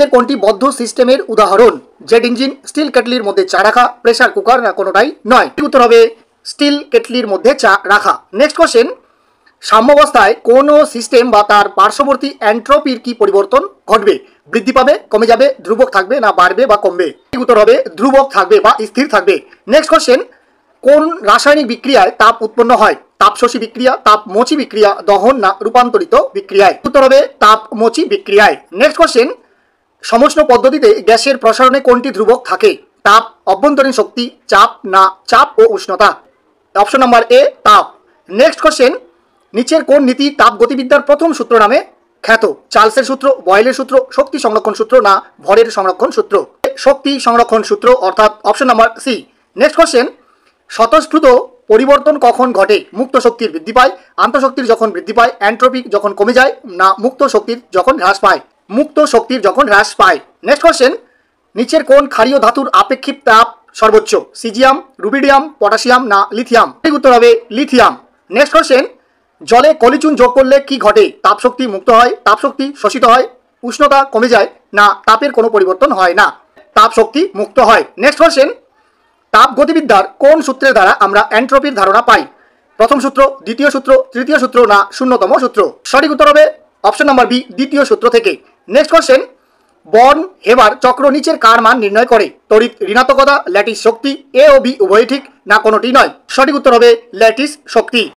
নিচের কোনটি বদ্ধ সিস্টেমের উদাহরণ? জেট ইঞ্জিন, স্টিল কেটলির মধ্যে চা রাখা, প্রেসার কুকার, না কোনোটাই নয়। উত্তর হবে স্টিল কেটলির মধ্যে চা রাখা। নেক্সট কোশ্চেন, সাম্যাবস্থায় কোনো সিস্টেম বা তার পার্শ্ববর্তী এন্ট্রপির কি পরিবর্তন ঘটবে? বৃদ্ধি পাবে, কমে যাবে, ধ্রুবক থাকবে, না বাড়বে বা কমবে? উত্তর হবে ধ্রুবক থাকবে বা স্থির থাকবে। নেক্সট কোশ্চেন, কোন রাসায়নিক বিক্রিয়ায় তাপ উৎপন্ন হয়? তাপশোষী বিক্রিয়া, তাপমোচী বিক্রিয়া, দহন, না রূপান্তরিত বিক্রিয়ায়? উত্তর হবে তাপমোচী বিক্রিয়ায়। নেক্সট কোশ্চেন, সমষ্ণ পদ্ধতিতে গ্যাসের প্রসারণে কোনটি ধ্রুবক থাকে? তাপ, অভ্যন্তরীণ শক্তি, চাপ, না চাপ ও উষ্ণতা? অপশন নাম্বার এ তাপ। নেক্সট কোশ্চেন, নিচের কোন নীতি তাপগতিবিদ্যার প্রথম সূত্র নামে খ্যাত? চার্লসের সূত্র, বয়েলের সূত্র, শক্তি সংরক্ষণ সূত্র, না ভরের সংরক্ষণ সূত্র? শক্তি সংরক্ষণ সূত্র, অর্থাৎ option number C. Next question, স্বতঃস্ফূর্ত পরিবর্তন কখন ঘটে? মুক্ত শক্তির বৃদ্ধি পায়, আন্তঃশক্তির যখন বৃদ্ধি পায়, এন্ট্রপি যখন কমে যায়, না মুক্ত শক্তির যখন হ্রাস পায়? মুক্ত শক্তির যখন হ্রাস পায়। নেক্সট কোশ্চেন, নিচের কোন ক্ষারীয় ধাতুর আপেক্ষিক তাপ সর্বোচ্চ? সিজিয়াম, রুবিডিয়াম, পটাশিয়াম, না লিথিয়াম? ঠিক উত্তর হবে লিথিয়াম। নেক্সট কোশ্চেন, জলে কলিচুন যোগ করলে কি ঘটে? তাপশক্তি মুক্ত হয়, তাপশক্তি শোষিত হয়, উষ্ণতা কমে যায়, না তাপের কোনো পরিবর্তন হয় না? তাপশক্তি মুক্ত হয়। নেক্সট কোশ্চেন, তাপগতিবিদ্যার কোন সূত্রের দ্বারা আমরা এন্ট্রপির ধারণা পাই? প্রথম সূত্র, দ্বিতীয় সূত্র, তৃতীয় সূত্র, না শূন্যতম সূত্র? সঠিক উত্তর হবে অপশন নাম্বার বি, দ্বিতীয় সূত্র থেকে। নেক্সট কোশ্চেন, বর্ন হেবার চক্র নিচের কার মান নির্ণয় করে? তড়িৎ ঋণাত্মকতা, ল্যাটিস শক্তি, এ ও বি উভয়ই ঠিক, না কোনোটি নয়? সঠিক উত্তর হবে ল্যাটিস শক্তি।